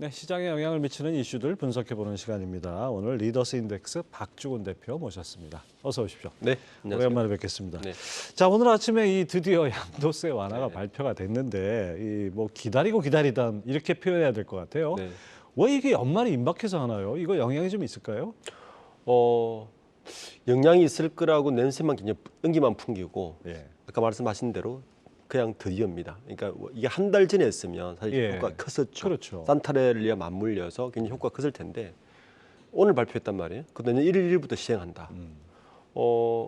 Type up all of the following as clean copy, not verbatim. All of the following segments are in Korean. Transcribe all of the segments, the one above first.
네, 시장에 영향을 미치는 이슈들 분석해보는 시간입니다. 오늘 리더스 인덱스 박주곤 대표 모셨습니다. 어서 오십시오. 네, 안녕하세요. 오랜만에 뵙겠습니다. 네. 자, 오늘 아침에 이 드디어 양도세 완화가 네. 발표가 됐는데 이 뭐 기다리고 기다리던 이렇게 표현해야 될 것 같아요. 네. 왜 이게 연말이 임박해서 하나요? 이거 영향이 좀 있을까요? 영향이 있을 거라고 냄새만 그냥 연기만 풍기고 예. 아까 말씀하신 대로 그냥 드디어입니다. 그러니까 이게 한 달 전에 했으면 사실 예. 효과가 컸었죠. 그렇죠. 산타렐리아 맞물려서 굉장히 효과가 컸을 텐데 오늘 발표했단 말이에요. 그 내년 1일 1일부터 시행한다.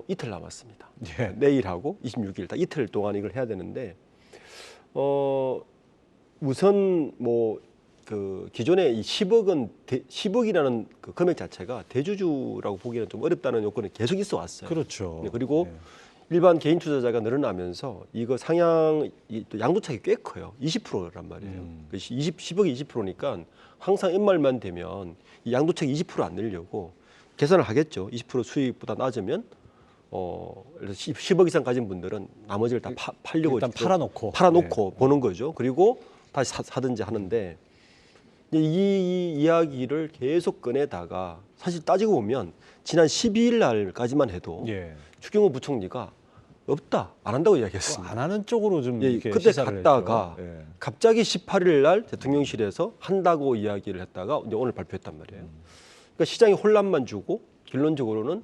이틀 남았습니다. 예. 내일하고 26일 다 이틀 동안 이걸 해야 되는데 우선 뭐 그 기존에 이 10억은 10억이라는 그 금액 자체가 대주주라고 보기에는 좀 어렵다는 요건이 계속 있어 왔어요. 그렇죠. 네, 그리고 예. 일반 개인 투자자가 늘어나면서 이거 상향 또 양도차익이 꽤 커요. 20%란 말이에요. 10억이 20%니까 항상 연말만 되면 이 양도차익 20%안 늘려고 계산을 하겠죠. 20% 수익보다 낮으면 그래서 10억 이상 가진 분들은 나머지를 다 팔려고 일단 팔아놓고 보는 거죠. 그리고 다시 사든지 하는데 이 이야기를 계속 꺼내다가 사실 따지고 보면 지난 12일 날까지만 해도 예. 추경호 부총리가 없다, 안 한다고 뭐 이야기했습니다. 안 하는 쪽으로 좀 예, 이렇게 그때 시사를 갔다가 했죠. 예. 갑자기 18일 날 대통령실에서 한다고 이야기를 했다가 이제 오늘 발표했단 말이에요. 그러니까 시장에 혼란만 주고 결론적으로는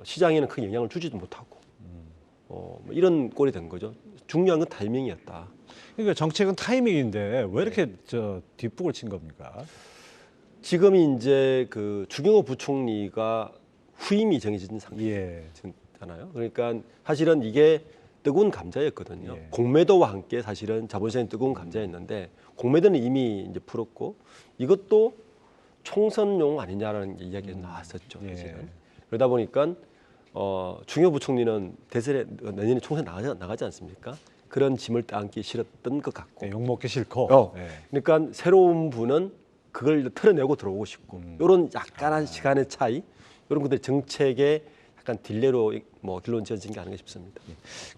시장에는 큰 영향을 주지도 못하고 뭐 이런 꼴이 된 거죠. 중요한 건 타이밍이었다. 그러니까 정책은 타이밍인데 왜 이렇게 뒷북을 친 겁니까? 지금이 이제 그 추경호 부총리가 후임이 정해진 예. 상태잖아요. 그러니까 사실은 이게 뜨거운 감자였거든요. 예. 공매도와 함께 사실은 자본시장이 뜨거운 감자였는데 공매도는 이미 이제 풀었고 이것도 총선용 아니냐라는 이야기가 나왔었죠. 사실은. 예. 그러다 보니까 추경호 부총리는 대선에 내년에 총선 나가지 않습니까? 그런 짐을 떠안기 싫었던 것 같고. 네, 욕먹기 싫고. 예. 그러니까 새로운 분은 그걸 털어내고 들어오고 싶고 이런 약간한 시간의 차이 이런 것들 정책의 약간 딜레로 뭐 결론 지어진 게 아닌가 싶습니다.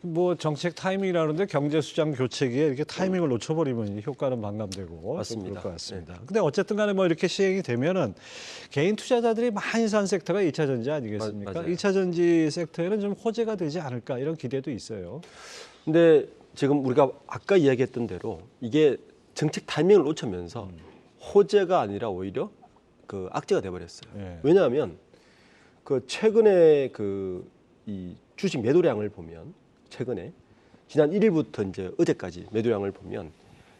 뭐 정책 타이밍이라는데 경제 수장 교체기에 이렇게 타이밍을 놓쳐버리면 효과는 반감되고 맞습니다. 그럴 것 같습니다. 근데 어쨌든 간에 뭐 이렇게 시행이 되면은 개인 투자자들이 많이 산 섹터가 2차 전지 아니겠습니까? 맞아요. 2차 전지 섹터에는 좀 호재가 되지 않을까 이런 기대도 있어요. 근데 지금 우리가 아까 이야기했던 대로 이게 정책 타이밍을 놓치면서 호재가 아니라 오히려 그 악재가 돼버렸어요. 예. 왜냐하면 그 최근에 그 이 주식 매도량을 보면 최근에 지난 1일부터 이제 어제까지 매도량을 보면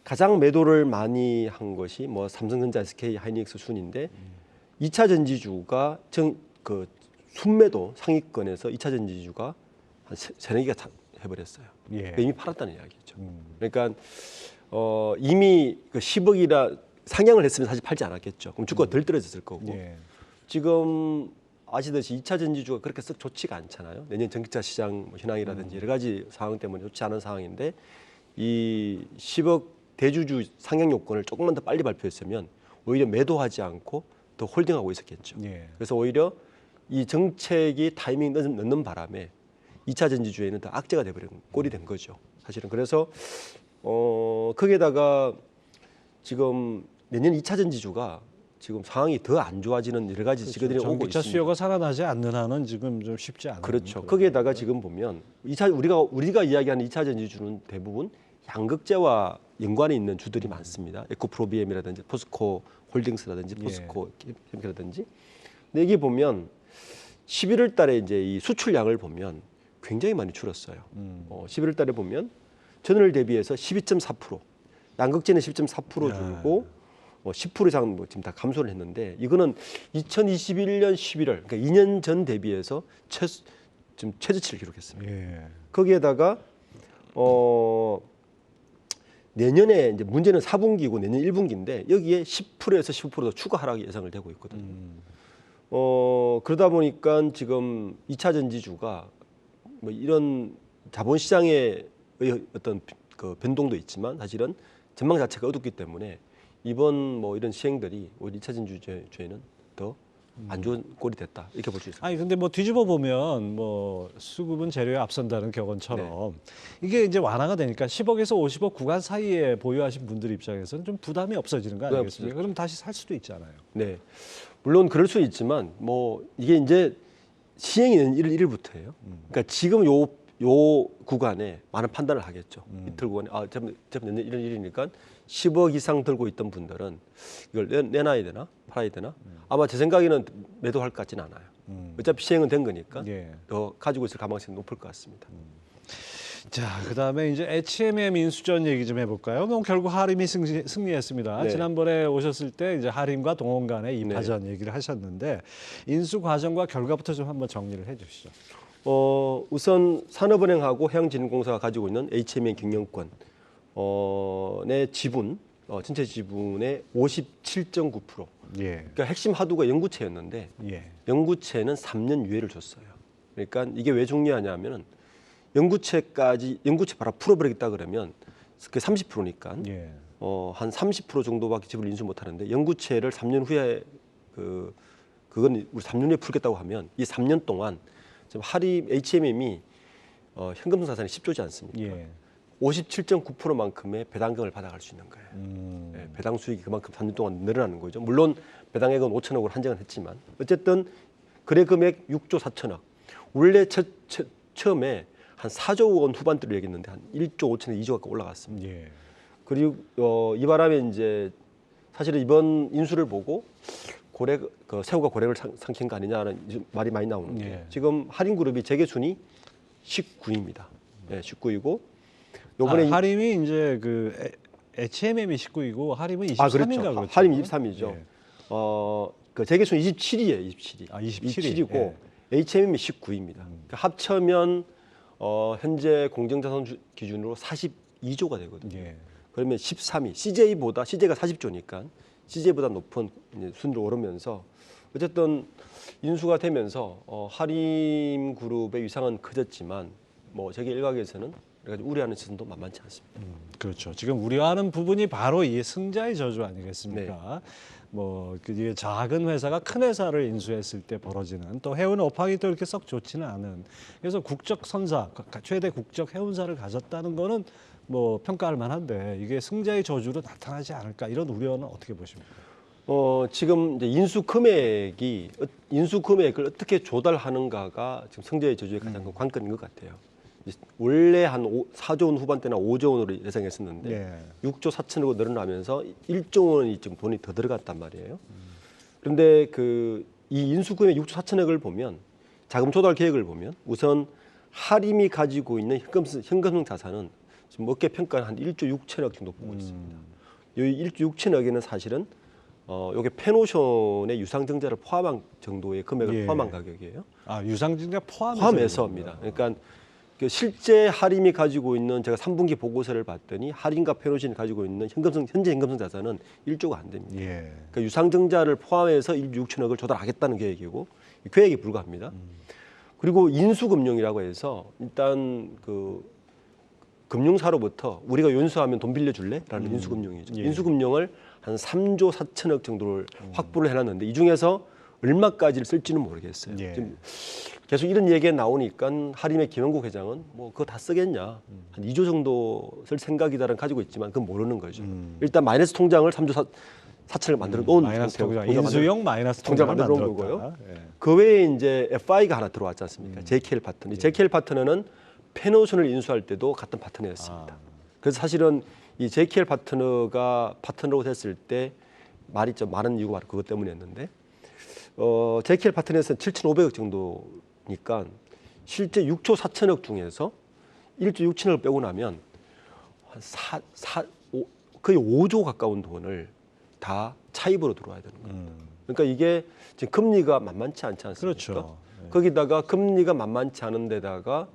가장 매도를 많이 한 것이 뭐 삼성전자, SK 하이닉스 순인데 2차 전지주가 그 순매도 상위권에서 2차 전지주가 한 세네 개가 해버렸어요. 예. 그러니까 이미 팔았다는 이야기죠. 그러니까 이미 그 10억이라 상향을 했으면 사실 팔지 않았겠죠. 그럼 주가가 덜 떨어졌을 거고. 예. 지금 아시듯이 2차 전지주가 그렇게 썩 좋지가 않잖아요. 내년 전기차 시장 현황이라든지 여러 가지 상황 때문에 좋지 않은 상황인데 이 10억 대주주 상향 요건을 조금만 더 빨리 발표했으면 오히려 매도하지 않고 더 홀딩하고 있었겠죠. 예. 그래서 오히려 이 정책이 타이밍 넣는 바람에 2차 전지주에는 더 악재가 돼버린 꼴이 된 거죠. 사실은 그래서 거기에다가 지금 내년 2차 전지주가 지금 상황이 더 안 좋아지는 여러 가지 지표들이 오고 전기차 있습니다. 수요가 살아나지 않는 한은 지금 좀 쉽지 않아요. 그렇죠. 거기에다가 지금 보면 우리가 이야기하는 2차 전지주는 대부분 양극재와 연관이 있는 주들이 많습니다. 에코프로비엠이라든지 포스코 홀딩스라든지 포스코 케미칼이라든지. 근데 여기 보면 11월 달에 이제 이 수출량을 보면 굉장히 많이 줄었어요. 11월 달에 보면 전월 대비해서 12.4%, 양극재는 10.4% 줄고 10% 이상 뭐 지금 다 감소를 했는데 이거는 2021년 11월 그러니까 2년 전 대비해서 지금 최저치를 기록했습니다. 예. 거기에다가 내년에 이제 문제는 4분기고 내년 1분기인데 여기에 10%에서 15%더 추가 하락이 예상을 되고 있거든요. 그러다 보니까 지금 2차 전지주가 뭐 이런 자본시장의 어떤 그 변동도 있지만 사실은 전망 자체가 어둡기 때문에 이번 뭐 이런 시행들이 오히려 2차 전지주에는 더 안 좋은 꼴이 됐다 이렇게 볼 수 있습니다. 아니 근데 뭐 뒤집어 보면 뭐 수급은 재료에 앞선다는 격언처럼 이게 이제 완화가 되니까 10억에서 50억 구간 사이에 보유하신 분들 입장에서는 좀 부담이 없어지는 거 아니겠습니까? 그럼 다시 살 수도 있잖아요. 네, 물론 그럴 수 있지만 뭐 이게 이제 시행이 되는 1일부터예요. 그러니까 지금 요 구간에 많은 판단을 하겠죠. 이틀 구간에 어차피 내년 1일이니까 10억 이상 들고 있던 분들은 이걸 내놔야 되나 팔아야 되나? 아마 제 생각에는 매도할 것 같지는 않아요. 어차피 시행은 된 거니까 예. 더 가지고 있을 가망성이 높을 것 같습니다. 자, 그다음에 이제 HMM 인수전 얘기 좀 해볼까요? 뭐 결국 하림이 승리했습니다. 네. 지난번에 오셨을 때 이제 하림과 동원 간의 네. 2파전 얘기를 하셨는데 인수 과정과 결과부터 좀 한번 정리를 해주시죠. 우선 산업은행하고 해양진흥공사가 가지고 있는 HMM 경영권 의 지분, 전체 지분의 57.9%. 예, 그러니까 핵심 하두가 영구채였는데 예, 영구채는 3년 유예를 줬어요. 그러니까 이게 왜 중요하냐면은 영구채 바로 풀어버리겠다 그러면 그게 30%니까 예. 한 30% 정도밖에 지분을 인수 못 하는데 영구채를 3년 후에 그건 우리 3년 후에 풀겠다고 하면 이 3년 동안 지금 하림 HMM이 현금 자산이 10조지 않습니까? 예. 57.9%만큼의 배당금을 받아갈 수 있는 거예요. 예, 배당 수익이 그만큼 3년 동안 늘어나는 거죠. 물론 배당액은 5천억으로 한정은 했지만 어쨌든 거래 금액 6조 4천억. 원래 처음에 한 4조 원 후반대로 얘기했는데 한 1조 5천억, 2조 가까이 올라갔습니다. 예. 그리고 이 바람에 이제 사실은 이번 인수를 보고 새우가 고래를 삼킨 거 아니냐는 말이 많이 나오는 게 예. 지금 할인그룹이 재계 순위 19위입니다. 예, 19위고 요번에 하림이 이제 그 HMM이 19이고 하림은 23인가 그렇죠. 그렇죠. 할인 23이죠. 예. 그 재계 순위 27위예요, 27위. 아, 27위. 27위고 HMM이 19위입니다. 그러니까 합쳐면 현재 공정자산 기준으로 42조가 되거든요. 예. 그러면 13위, CJ가 40조니까 CJ보다 높은 이제 순위로 오르면서 어쨌든 인수가 되면서 하림그룹의 위상은 커졌지만 뭐 재계 일각에서는 여러 가지 우려하는 시선도 만만치 않습니다. 그렇죠. 지금 우려하는 부분이 바로 이 승자의 저주 아니겠습니까? 네. 뭐 그 작은 회사가 큰 회사를 인수했을 때 벌어지는 또 해운 업황이 또 이렇게 썩 좋지는 않은 그래서 국적 선사 최대 국적 해운사를 가졌다는 거는 뭐 평가할 만한데 이게 승자의 저주로 나타나지 않을까 이런 우려는 어떻게 보십니까? 지금 이제 인수 금액을 어떻게 조달하는가가 지금 승자의 저주의 가장 큰 관건인 것 같아요. 원래 한 4조 원 후반대나 5조 원으로 예상했었는데 예. 6조 4천억으로 늘어나면서 1조 원이 지금 돈이 더 들어갔단 말이에요. 그런데 이 인수 금액 6조 4천억을 보면 자금 조달 계획을 보면 우선 하림이 가지고 있는 현금성 자산은 지금 업계 평가는 한 1조 6천억 정도 보고 있습니다. 이 1조 6천억에는 사실은 이게 펜오션의 유상증자를 포함한 정도의 금액을 예. 포함한 가격이에요. 아 유상증자 포함해서입니다. 그러니까 실제 하림이 가지고 있는 제가 3분기 보고서를 봤더니 하림과 펜오션이 가지고 있는 현재 현금성 자산은 1조가 안 됩니다. 예. 그러니까 유상증자를 포함해서 1조 6천억을 조달하겠다는 계획이고 계획에 불과합니다. 그리고 인수금융이라고 해서 일단 금융사로부터 우리가 연수하면 돈 빌려줄래?라는 인수금융이죠. 예. 인수금융을 한 3조 4천억 정도를 확보를 해놨는데 이 중에서 얼마까지를 쓸지는 모르겠어요. 예. 지금 계속 이런 얘기가 나오니까 하림의 김영국 회장은 뭐 그거 다 쓰겠냐 한 2조 정도 쓸 생각이다라는 가지고 있지만 그건 모르는 거죠. 일단 마이너스 통장을 3조 4천을 만들어 놓은 마이너스 통장 통장 인수용 마이너스 통장 통장을 만들어 놓은 만들었다. 거고요. 예. 그 외에 이제 FI가 하나 들어왔지 않습니까? JKL 파트너. 이 JKL 파트너는 펜오션을 인수할 때도 같은 파트너였습니다. 그래서 사실은 이 JKL 파트너가 파트너로 됐을 때 말이 좀 많은 이유가 바로 그것 때문이었는데 JKL 파트너에서는 7,500억 정도니까 실제 6조 4천억 중에서 1조 6천억을 빼고 나면 한 거의 5조 가까운 돈을 다 차입으로 들어와야 되는 거예요. 그러니까 이게 지금 금리가 만만치 않지 않습니까? 그렇죠. 예. 거기다가 금리가 만만치 않은 데다가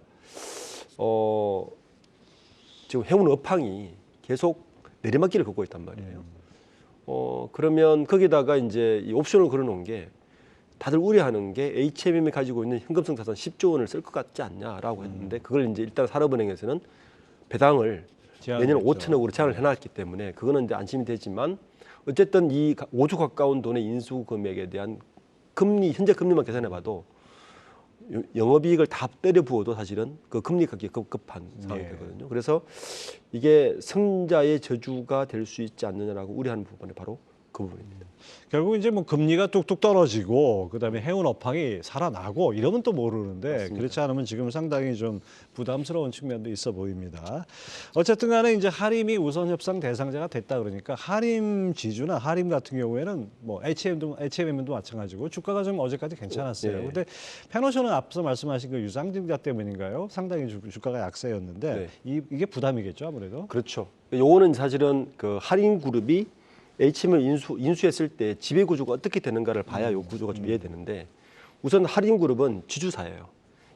지금 해운 업황이 계속 내리막길을 걷고 있단 말이에요. 그러면 거기다가 이제 이 옵션을 걸어놓은 게 다들 우려하는 게 HMM이 가지고 있는 현금성 자산 10조 원을 쓸 것 같지 않냐라고 했는데 그걸 이제 일단 산업은행에서는 배당을 내년 5천억으로 제한을 해놨기 때문에 그거는 이제 안심이 되지만 어쨌든 이 5조 가까운 돈의 인수 금액에 대한 금리 현재 금리만 계산해봐도 영업이익을 다 때려 부어도 사실은 그 금리 가격이 급급한 상황이 예. 되거든요. 그래서 이게 승자의 저주가 될 수 있지 않느냐라고 우려하는 부분이 바로 그 부분입니다. 결국 이제 뭐 금리가 뚝뚝 떨어지고 그다음에 해운 업황이 살아나고 이러면 또 모르는데 맞습니다. 그렇지 않으면 지금 상당히 좀 부담스러운 측면도 있어 보입니다. 어쨌든 간에 이제 하림이 우선 협상 대상자가 됐다 그러니까 하림 지주나 하림 같은 경우에는 뭐 HMM도 마찬가지고 주가가 좀 어제까지 괜찮았어요. 네. 근데 페노션은 앞서 말씀하신 그 유상증자 때문인가요? 상당히 주가가 약세였는데 네. 이게 부담이겠죠, 아무래도. 그렇죠. 요거는 사실은 그 할인그룹이 HM을 인수했을 때 지배 구조가 어떻게 되는가를 봐야 요 구조가 좀 이해되는데 우선 할인그룹은 지주사예요.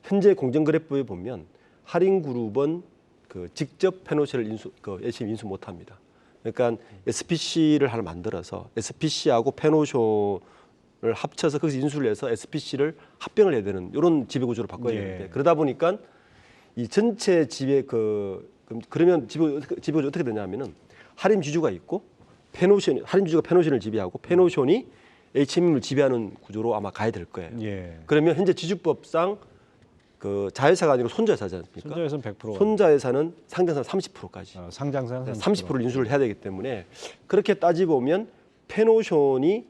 현재 공정거래법에 보면 할인그룹은 그 직접 페노션을 HM 인수 못합니다. 그러니까 SPC를 하나 만들어서 SPC하고 페노션을 합쳐서 거기서 인수를 해서 SPC를 합병을 해야 되는 이런 지배 구조로 바꿔야 예. 되는데 그러다 보니까 이 전체 지배 그러면 지배 구조 어떻게 되냐면은 할인 지주가 있고 할인 지주가 페노션을 지배하고 페노션이 HM을 지배하는 구조로 아마 가야 될 거예요. 예. 그러면 현재 지주법상 그 자회사가 아니고 손자회사지 않습니까? 손자에서는 100%. 손자회사는 상장상 30%까지 상장사는 30%를 인수를 해야 되기 때문에 그렇게 따지보면 페노션이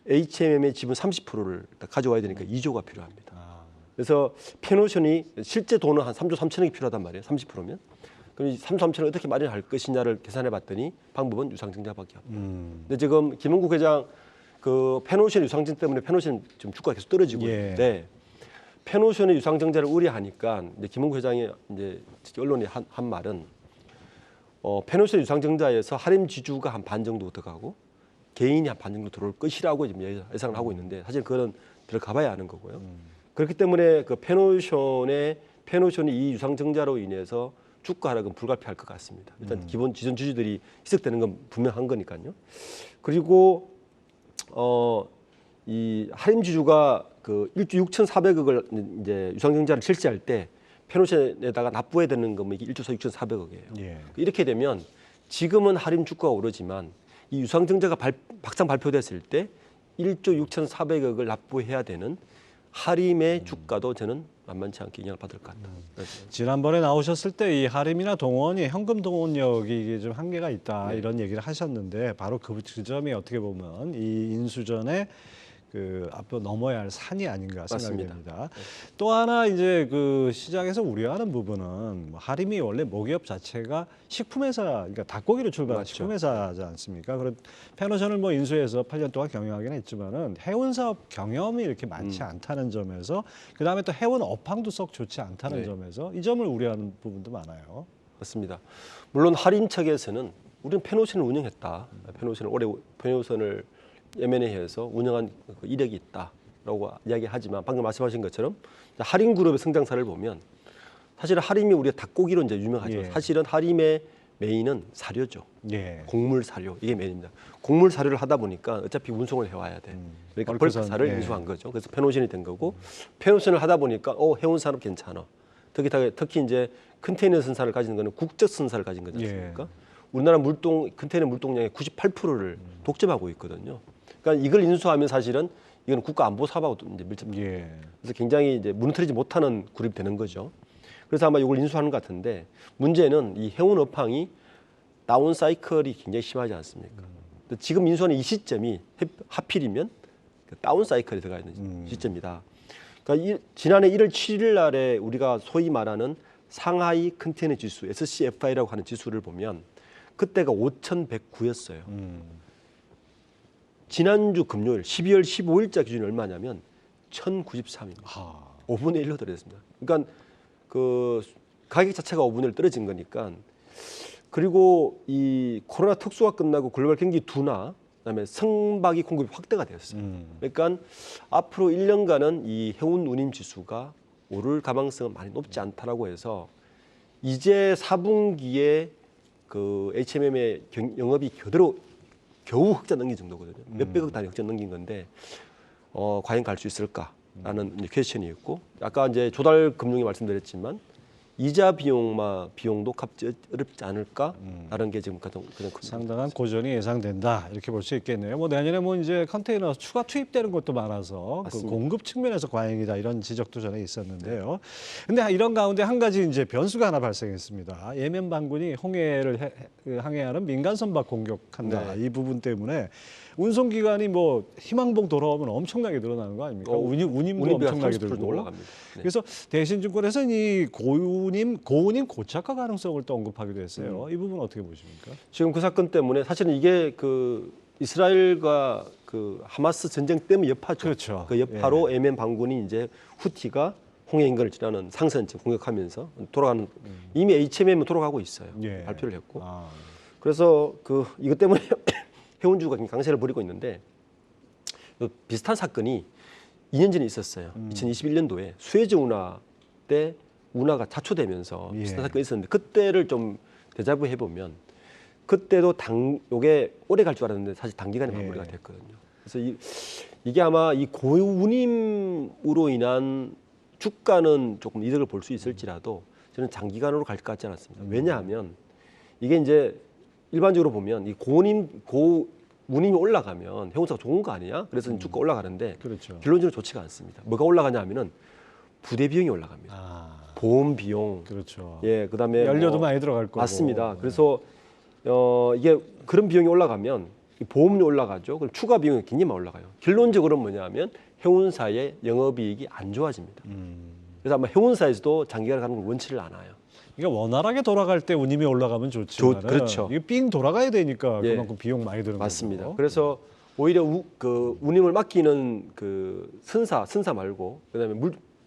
HMM의 지분 30%를 가져와야 되니까 2조가 필요합니다. 그래서 페노션이 실제 돈은 한 3조 3천억이 필요하단 말이에요. 30%면. 그럼 이 3조 3천을 어떻게 마련할 것이냐를 계산해 봤더니 방법은 유상증자밖에 없다. 근데 지금 김은국 회장 그 페노션 유상증 때문에 페노션 지금 주가가 계속 떨어지고 예. 있는데 페노션의 유상증자를 우려하니까 이제 김은국 회장이 이제 언론에 한 말은 페노션 유상증자에서 할인 지주가 한 반 정도 들어가고 개인이 한 반 정도 들어올 것이라고 지금 예상을 하고 있는데 사실 그거는 들어가봐야 아는 거고요. 그렇기 때문에 그 페노션이 이 유상증자로 인해서 주가 하락은 불가피할 것 같습니다. 일단 기본 지전 주주들이 희석되는 건 분명한 거니까요. 그리고 이 할인 주주가 그 1조 6,400억을 이제 유상증자를 실시할 때 페노션에다가 납부해야 되는 건 이게 1조 6,400억이에요. 예. 이렇게 되면 지금은 할인 주가가 오르지만 이 유상증자가 막상 발표됐을 때 1조 6,400억을 납부해야 되는 할인의 주가도 저는 만만치 않게 영향을 받을 것 같다. 지난번에 나오셨을 때 이 할인이나 동원이 현금 동원력이 이게 좀 한계가 있다 이런 얘기를 하셨는데 바로 그 점이 어떻게 보면 이 인수전에 그 앞으로 넘어야 할 산이 아닌가 생각이 맞습니다. 됩니다. 또 하나 이제 그 시장에서 우려하는 부분은 뭐 하림이 원래 모기업 자체가 식품회사, 그러니까 닭고기로 출발한 맞죠. 식품회사지 않습니까? 그런 페노션을 뭐 인수해서 8년 동안 경영하긴 했지만은 해운 사업 경험이 이렇게 많지 않다는 점에서 그 다음에 또 해운 업황도 썩 좋지 않다는 네. 점에서 이 점을 우려하는 부분도 많아요. 맞습니다. 물론 할인 측에서는 우리는 페노션을 운영했다. 페노션을 M&A해서 운영한 그 이력이 있다라고 이야기하지만 방금 말씀하신 것처럼 할인 그룹의 성장사를 보면 사실은 할인이 우리가 닭고기로 이제 유명하죠. 예. 사실은 할인의 메인은 사료죠. 예. 곡물 사료 이게 메인입니다. 곡물 사료를 하다 보니까 어차피 운송을 해와야 돼. 그러니까 벌크산, 벌크사를 예. 인수한 거죠. 그래서 페노션이 된 거고 페노션을 하다 보니까 해운 산업 괜찮아. 특히 이제 컨테이너 선사를 가지는 거는 국적 선사를 가진 거지 않습니까? 우리나라 컨테이너 물동량의 98%를 독점하고 있거든요. 그러니까 이걸 인수하면 사실은 이건 국가 안보 사업하고 이제 밀접합니다. 예. 그래서 굉장히 이제 무너뜨리지 못하는 그룹이 되는 거죠. 그래서 아마 이걸 인수하는 것 같은데 문제는 이 해운 업황이 다운 사이클이 굉장히 심하지 않습니까? 근데 지금 인수하는 이 시점이 하필이면 다운 사이클에 들어가 있는 시점이다. 그러니까 지난해 1월 7일 날에 우리가 소위 말하는 상하이 컨테이너 지수 SCFI라고 하는 지수를 보면 그때가 5,109였어요. 지난주 금요일 12월 15일자 기준이 얼마냐면 1,093입니다. 5분의 1로 떨어졌습니다. 그러니까 그 가격 자체가 5분의 1 떨어진 거니까 그리고 이 코로나 특수가 끝나고 글로벌 경기 둔화 그다음에 선박이 공급이 확대가 되었어요. 그러니까 앞으로 1년간은 이 해운 운임 지수가 오를 가능성은 많이 높지 않다라고 해서 이제 4분기에 그 HMM의 영업이 겨우 흑자 넘긴 정도거든요. 몇백억 단위 흑자 넘긴 건데 과연 갈 수 있을까라는 퀘스천이 있고 아까 이제 조달 금융이 말씀드렸지만 이자 비용도 갚지 어렵지 않을까라는 게 지금 가장 큰 상당한 고전이 예상된다 이렇게 볼 수 있겠네요. 뭐 내년에 뭐 이제 컨테이너 추가 투입되는 것도 많아서 그 맞습니다. 공급 측면에서 과잉이다 이런 지적도 전에 있었는데요. 근데 이런 가운데 한 가지 이제 변수가 하나 발생했습니다. 예멘 반군이 홍해를 항해하는 민간 선박 공격한다 네. 이 부분 때문에 운송 기간이 뭐 희망봉 돌아오면 엄청나게 늘어나는 거 아닙니까? 운임도 운임비가 엄청나게 30% 들고 올라갑니다. 네. 그래서 대신증권에서는 이 고운임 고착화 가능성을 또 언급하기도 했어요. 이 부분 어떻게 보십니까? 지금 그 사건 때문에 사실은 이게 그 이스라엘과 그 하마스 전쟁 때문에 여파죠. 그렇죠. 그 여파로 예멘 반군이 이제 후티가 홍해 인근을 지나는 상선체 공격하면서 돌아가는 이미 HMM은 돌아가고 있어요. 예. 발표를 했고. 아, 그래서 그 이것 때문에 해운주가 굉장히 강세를 벌이고 있는데 비슷한 사건이 2년 전에 있었어요. 2021년도에 수에즈 운하 때 운하가 자초되면서 예. 비슷한 사건이 있었는데 그때를 좀 데자부 해보면 그때도 요게 오래 갈 줄 알았는데 사실 단기간에 마무리가 예. 됐거든요. 그래서 이게 아마 이 고운임으로 인한 주가는 조금 이득을 볼 수 있을지라도 저는 장기간으로 갈 것 같지 않았습니다. 왜냐하면 이게 이제 일반적으로 보면 이 고운임이 올라가면 해운사가 좋은 거 아니야? 그래서 주가 올라가는데 그렇죠. 결론적으로 좋지가 않습니다. 뭐가 올라가냐 하면은 부대 비용이 올라갑니다. 아, 보험 비용, 그렇죠. 예, 그다음에 연료도 뭐 많이 들어갈 거고. 맞습니다. 그래서 이게 그런 비용이 올라가면 이 보험료 올라가죠. 그럼 추가 비용이 굉장히 많이 올라가요. 결론적으로 뭐냐면 해운사의 영업이익이 안 좋아집니다. 그래서 아마 해운사에서도 장기간 가는 걸 원치를 않아요. 그러니까 원활하게 돌아갈 때 운임이 올라가면 좋지만 그렇죠. 이게 삥 돌아가야 되니까 예. 그만큼 비용 많이 드는 맞습니다. 거고. 그래서 오히려 그 운임을 맡기는 그 선사 말고 그다음에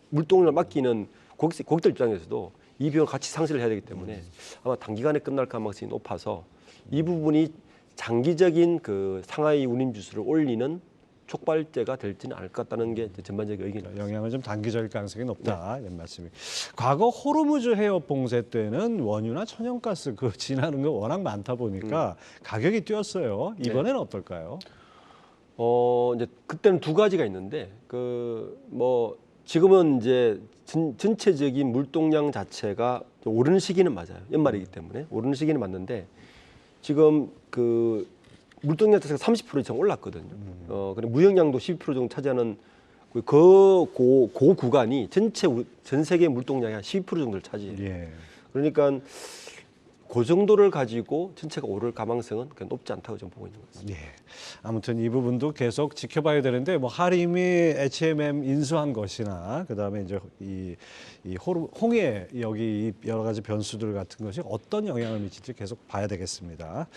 물동을 맡기는 고객들 입장에서도 이 비용을 같이 상실을 해야 되기 때문에 아마 단기간에 끝날 가능성이 높아서 이 부분이 장기적인 그 상하이 운임 지수를 올리는 촉발제가 될지는 않을 것 같다는 게 전반적인 의견입니다. 영향은 좀 단기적일 가능성이 높다 이런 말씀이. 과거 호르무즈 해협 봉쇄 때는 원유나 천연가스 그 지나는 거 워낙 많다 보니까 가격이 뛰었어요. 이번에는 어떨까요? 이제 그때는 두 가지가 있는데 그 뭐 지금은 이제 전체적인 물동량 자체가 오르는 시기는 맞아요. 연말이기 때문에 오르는 시기는 맞는데 지금 그 물동량 자체가 30% 이상 올랐거든요. 그리고 무역량도 12% 정도 차지하는 그 구간이 전 세계 물동량의 한 12% 정도를 차지해요. 예. 그러니까 그 정도를 가지고 전체가 오를 가망성은 높지 않다고 좀 보고 있는 것 같습니다. 예. 아무튼 이 부분도 계속 지켜봐야 되는데 뭐 하림이 HMM 인수한 것이나 그다음에 이제 이 홍해 여기 여러 가지 변수들 같은 것이 어떤 영향을 미칠지 계속 봐야 되겠습니다.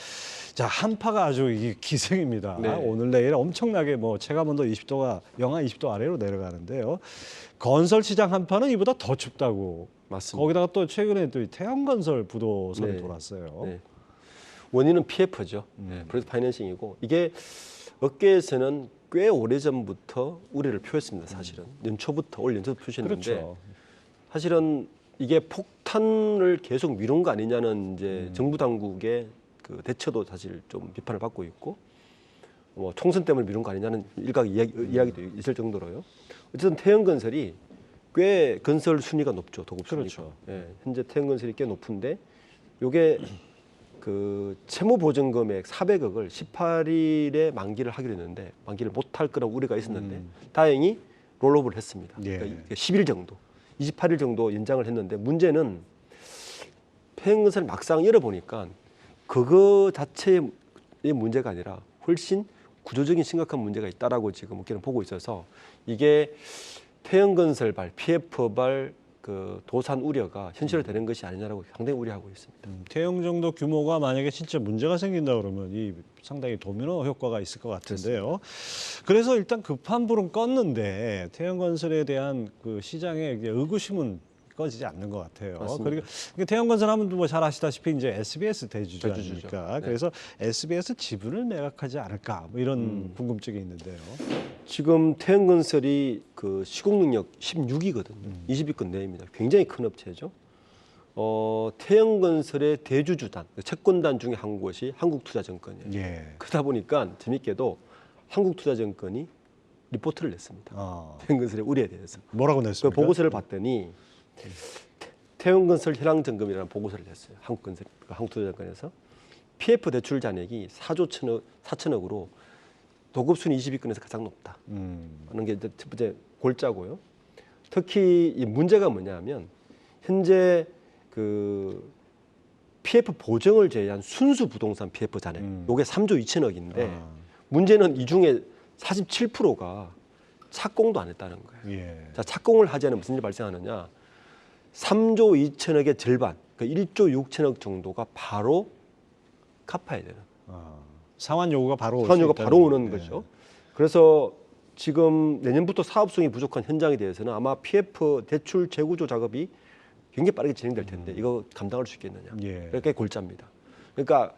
자, 한파가 아주 이 기승입니다. 네. 오늘 내일 엄청나게 뭐 체감온도 20도가 영하 20도 아래로 내려가는데요. 건설 시장 한파는 이보다 더 춥다고. 맞습니다. 거기다가 또 최근에 또 태형건설 부도설이 네. 돌았어요. 네. 원인은 PF죠. 프로젝트 파이낸싱이고 이게 업계에서는 꽤 오래 전부터 우려를 표했습니다. 사실은 연초부터 올 연초부터 표시했는데 그렇죠. 사실은 이게 폭탄을 계속 미룬 거 아니냐는 이제 정부 당국의 그 대처도 사실 좀 비판을 받고 있고 뭐 총선 때문에 미룬 거 아니냐는 일각 이야기도 있을 정도로요. 어쨌든 태형건설이 꽤 건설 순위가 높죠. 도급 순위가. 그렇죠. 예, 현재 태형건설이 꽤 높은데 요게 그 채무보증금액 400억을 18일에 만기를 하기로 했는데 만기를 못할 거라고 우려가 있었는데 다행히 롤오버를 했습니다. 예. 그러니까 10일 정도, 28일 정도 연장을 했는데 문제는 태형건설 막상 열어보니까 그거 자체의 문제가 아니라 훨씬 구조적인 심각한 문제가 있다라고 지금 업계는 보고 있어서 이게 태형건설발, PF발 그 도산 우려가 현실화되는 것이 아니냐라고 상당히 우려하고 있습니다. 태형 정도 규모가 만약에 진짜 문제가 생긴다 그러면 이 상당히 도미노 효과가 있을 것 같은데요. 그래서 일단 급한 불은 껐는데 태형건설에 대한 그 시장의 의구심은 꺼지지 않는 것 같아요. 맞습니다. 그리고 태형건설하면 뭐 잘 아시다시피 이제 SBS 대주주 대주주죠. 아닙니까? 네. 그래서 SBS 지분을 매각하지 않을까 뭐 이런 궁금증이 있는데요. 지금 태형건설이 그 시공 능력 16위거든요. 20위권 내입니다. 굉장히 큰 업체죠. 태형건설의 대주주단, 채권단 중에 한 곳이 한국투자증권이에요. 예. 그러다 보니까 재밌게도 한국투자증권이 리포트를 냈습니다. 태형건설의 우려에 대해서. 뭐라고 그 냈습니까? 보고서를 봤더니 태형건설 현황 점검이라는 보고서를 냈어요. 한국투자증권에서 PF 대출 잔액이 4조 4천억으로 도급순위 20위권에서 가장 높다. 하는 게 첫 번째 골자고요. 특히 이 문제가 뭐냐면 현재 그 PF 보증을 제외한 순수 부동산 PF 잔액, 요게 3조 2천억인데 문제는 이 중에 47%가 착공도 안 했다는 거예요. 예. 자, 착공을 하지 않으면 무슨 일이 발생하느냐? 3조 2천억의 절반, 그러니까 1조 6천억 정도가 바로 갚아야 되는. 상환 요구가 바로 올 수 상환료가 있다는 바로 오는 거예요. 거죠. 그래서 지금 내년부터 사업성이 부족한 현장에 대해서는 아마 PF 대출 재구조 작업이 굉장히 빠르게 진행될 텐데 이거 감당할 수 있겠느냐? 예. 그게 골자입니다. 그러니까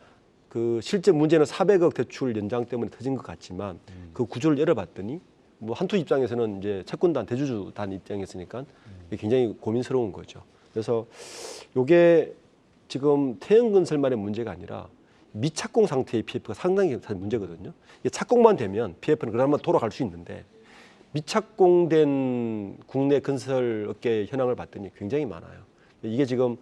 그 실제 문제는 400억 대출 연장 때문에 터진 것 같지만 그 구조를 열어봤더니 뭐 한투 입장에서는 이제 채권단 대주주단 입장이었으니까 굉장히 고민스러운 거죠. 그래서 이게 지금 태형건설만의 문제가 아니라 미착공 상태의 PF가 상당히 문제거든요. 이게 착공만 되면 PF는 그나마 돌아갈 수 있는데 미착공된 국내 건설 업계 현황을 봤더니 굉장히 많아요. 이게 지금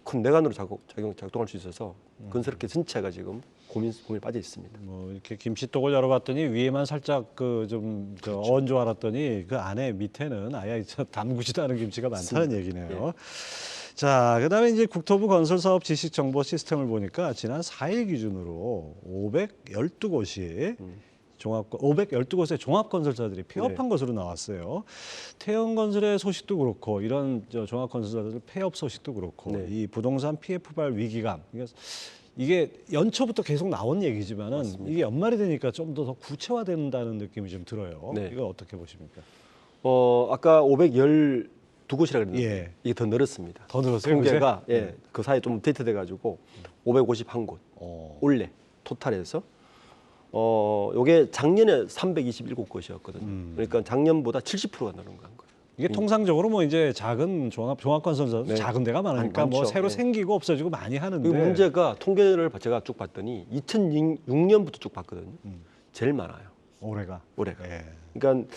큰 내관으로 작동할 수 있어서 건설업계 전체가 지금 고민에 빠져 있습니다. 뭐 이렇게 김치독을 열어봤더니 위에만 살짝 어은 줄 알았더니 그 안에 밑에는 아예 담그지도 않은 김치가 많다는 얘기네요. 자, 그다음에 이제 국토부 건설사업 지식정보 시스템을 보니까 지난 4일 기준으로 512곳이 512곳의 종합건설사들이 폐업한 것으로 나왔어요. 태형건설의 소식도 그렇고 이런 종합건설사들 폐업 소식도 그렇고 이 부동산 PF발 위기감 이게 연초부터 계속 나온 얘기지만은 맞습니다. 이게 연말이 되니까 좀 더 구체화된다는 느낌이 좀 들어요. 네. 이거 어떻게 보십니까? 아까 512곳이라 그랬는데 예. 이게 더 늘었습니다. 더 늘었어요? 통계가 그제? 그 사이에 좀 업데이트돼 가지고 551곳 올해 토탈에서 요게 작년에 327곳이었거든요. 그러니까 작년보다 70%가 늘은 거예요. 이게 통상적으로 뭐 이제 작은 종합건설사도 네. 작은 데가 많으니까 뭐 많죠. 새로 네. 생기고 없어지고 많이 하는데 그 문제가 통계를 제가 쭉 봤더니 2006년부터 쭉 봤거든요. 제일 많아요. 올해가. 올해가. 예. 그러니까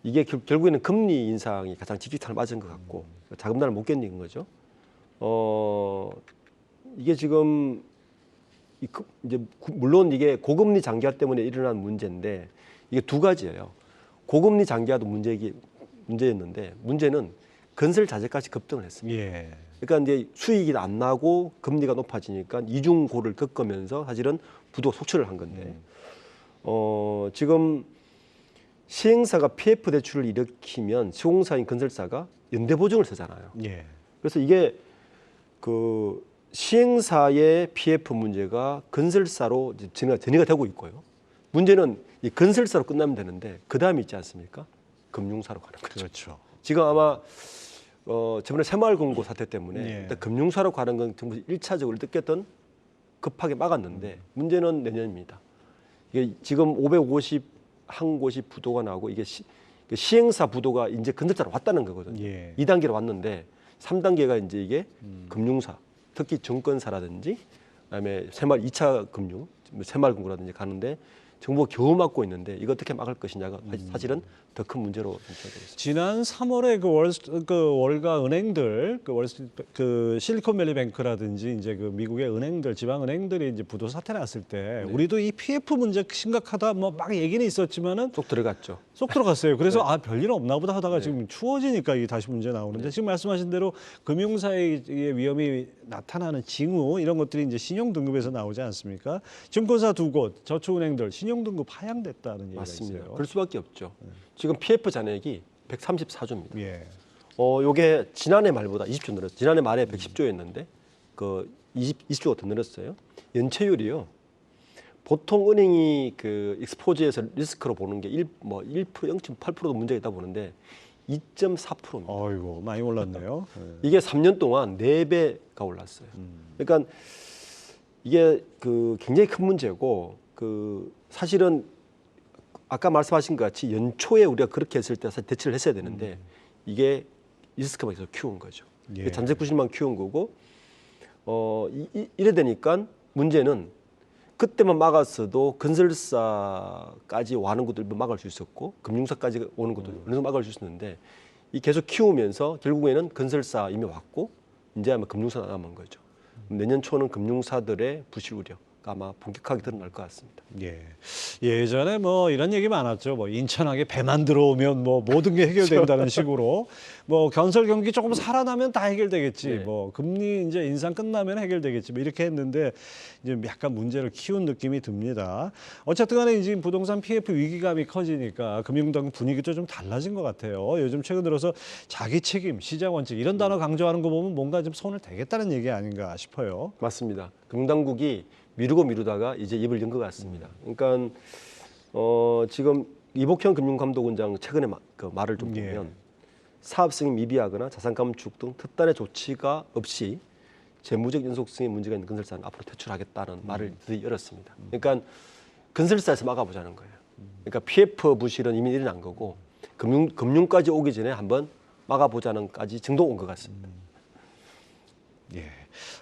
이게 결국에는 금리 인상이 가장 직격탄을 맞은 것 같고 자금난을 못 견딘 거죠. 이게 지금 이제 물론 이게 고금리 장기화 때문에 일어난 문제인데 이게 두 가지예요. 고금리 장기화도 문제였는데 문제는 건설 자재값이 급등을 했습니다. 예. 그러니까 이제 수익이 안 나고 금리가 높아지니까 이중고를 겪으면서 사실은 부도가 속출을 한 건데 지금 시행사가 PF 대출을 일으키면 시공사인 건설사가 연대 보증을 쓰잖아요. 예. 그래서 이게 그 시행사의 PF 문제가 건설사로 이제 전이가 되고 있고요. 문제는 이 건설사로 끝나면 되는데 그 다음에 있지 않습니까? 금융사로 가는 거죠. 그렇죠. 지금 아마 저번에 새마을금고 사태 때문에 예. 일단 금융사로 가는 건 정부 1차적으로 느꼈던 급하게 막았는데 문제는 내년입니다. 이게 지금 551곳이 부도가 나고 이게 시행사 부도가 이제 건설사로 왔다는 거거든요. 예. 2단계로 왔는데 3단계가 이제 이게 금융사, 특히 증권사라든지 그다음에 새마을 2차 금융, 새마을금고라든지 가는데 정부가 겨우 막고 있는데 이거 어떻게 막을 것이냐가 사실은 더 큰 문제로 전개되고 있습니다. 지난 3월에 월가 은행들 그 실리콘밸리뱅크라든지 이제 그 미국의 은행들 지방 은행들이 이제 부도 사태 났을 때 우리도 이 PF 문제 심각하다 뭐 막 얘기는 있었지만은 쏙 들어갔죠. 쏙 들어갔어요. 그래서 아 별일 없나 보다 하다가 지금 추워지니까 이게 다시 문제 나오는데 지금 말씀하신 대로 금융사의 위험이 나타나는 징후 이런 것들이 이제 신용 등급에서 나오지 않습니까? 증권사 2곳, 저축은행들 신용 등급 하향됐다는 얘기가 맞습니다. 있어요. 그럴 수밖에 없죠. 지금 PF 잔액이 134조입니다. 예. 요게 지난해 말보다 20조 늘었어요. 지난해 말에 110조였는데 그 20조가 더 늘었어요. 연체율이요. 보통 은행이 그 익스포즈에서 리스크로 보는 게 1% 0.8%도 문제가 있다 보는데 2.4%입니다. 어이고 많이 올랐네요. 이게 3년 동안 4배가 올랐어요. 그러니까 이게 그 굉장히 큰 문제고 그 사실은 아까 말씀하신 것 같이 연초에 우리가 그렇게 했을 때 사실 대처를 했어야 되는데 이게 리스크만 계속 키운 거죠. 예. 잠재 부실만 키운 거고 이래 되니까 문제는 그때만 막았어도 건설사까지 와는 것들도 막을 수 있었고 금융사까지 오는 것도 어느 정도 막을 수 있었는데 이 계속 키우면서 결국에는 건설사 이미 왔고 이제 아마 금융사 남은 거죠. 내년 초는 금융사들의 부실 우려가 아마 본격하게 드러날 것 같습니다. 예. 예전에 뭐 이런 얘기 많았죠. 뭐 인천항에 배만 들어오면 뭐 모든 게 해결된다는 식으로 뭐 건설 경기 조금 살아나면 다 해결되겠지. 네. 뭐 금리 이제 인상 끝나면 해결되겠지. 뭐 이렇게 했는데 이제 약간 문제를 키운 느낌이 듭니다. 어쨌든 간에 이제 부동산 PF 위기감이 커지니까 금융당 분위기도 좀 달라진 것 같아요. 요즘 최근 들어서 자기 책임, 시장 원칙 이런 단어 강조하는 거 보면 뭔가 좀 손을 대겠다는 얘기 아닌가 싶어요. 맞습니다. 금당국이 미루다가 이제 입을 연 것 같습니다. 그러니까 지금 이복현 금융감독원장 최근에 그 말을 좀 보면 사업 승인 미비하거나 자산 감축 등 특단의 조치가 없이 재무적 연속성에 문제가 있는 건설사는 앞으로 퇴출하겠다는 말을 드디어 열었습니다. 그러니까 건설사에서 막아보자는 거예요. 그러니까 PF 부실은 이미 일어난 거고 금융까지 오기 전에 한번 막아보자는까지 정도 온 것 같습니다. 예.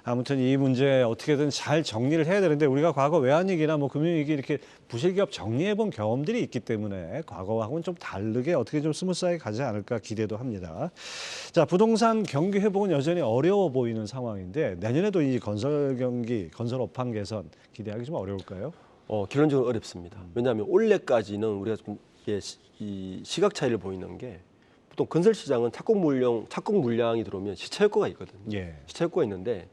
아무튼 이 문제 어떻게든 잘 정리를 해야 되는데 우리가 과거 외환위기나 뭐 금융위기 이렇게 부실기업 정리해 본 경험들이 있기 때문에 과거하고는 좀 다르게 어떻게 좀 스무스하게 가지 않을까 기대도 합니다. 자, 부동산 경기 회복은 여전히 어려워 보이는 상황인데 내년에도 이 건설 경기, 건설 업황 개선 기대하기 좀 어려울까요? 결론적으로 어렵습니다. 왜냐하면 올해까지는 우리가 좀 이 시각 차이를 보이는 게 보통 건설 시장은 착공 물량이 들어오면 시차 효과가 있거든요. 예. 시차 효과가 있는데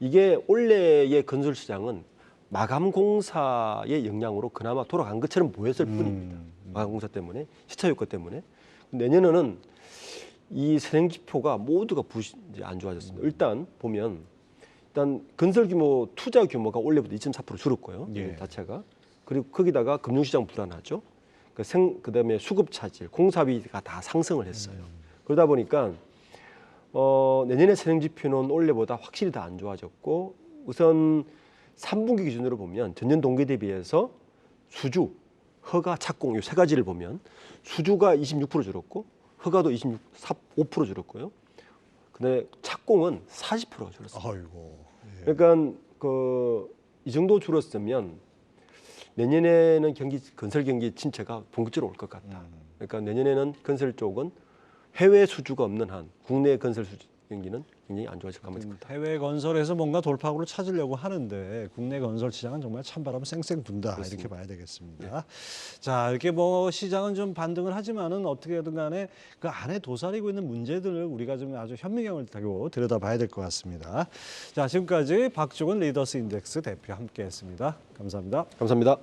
이게 올해의 건설 시장은 마감 공사의 영향으로 그나마 돌아간 것처럼 보였을 뿐입니다. 마감 공사 때문에 시차 효과 때문에 내년에는 이 선행지표가 모두가 이제 안 좋아졌습니다. 일단 보면 건설 규모 투자 규모가 올해보다 2.4% 줄었고요. 예. 자체가 그리고 거기다가 금융시장 불안하죠. 그다음에 수급 차질, 공사비가 다 상승을 했어요. 그러다 보니까 내년의 선행지표는 올해보다 확실히 더 안 좋아졌고 우선 3분기 기준으로 보면 전년 동기 대비해서 수주, 허가, 착공 이 세 가지를 보면 수주가 26% 줄었고 허가도 5% 줄었고요. 근데 착공은 40%가 줄었어요. 아이고. 예. 그러니까 이 정도 줄었으면 내년에는 건설 경기 침체가 본격적으로 올 것 같다. 그러니까 내년에는 건설 쪽은 해외 수주가 없는 한 국내 건설 경기는 굉장히 안 좋아질 가능성이 큽니다. 해외 건설에서 뭔가 돌파구를 찾으려고 하는데 국내 건설 시장은 정말 찬바람 쌩쌩 분다 그렇습니다. 이렇게 봐야 되겠습니다. 자, 이렇게 뭐 시장은 좀 반등을 하지만은 어떻게든 간에 그 안에 도사리고 있는 문제들을 우리가 좀 아주 현미경을 타고 들여다봐야 될 것 같습니다. 자, 지금까지 박종훈 리더스 인덱스 대표 함께했습니다. 감사합니다. 감사합니다.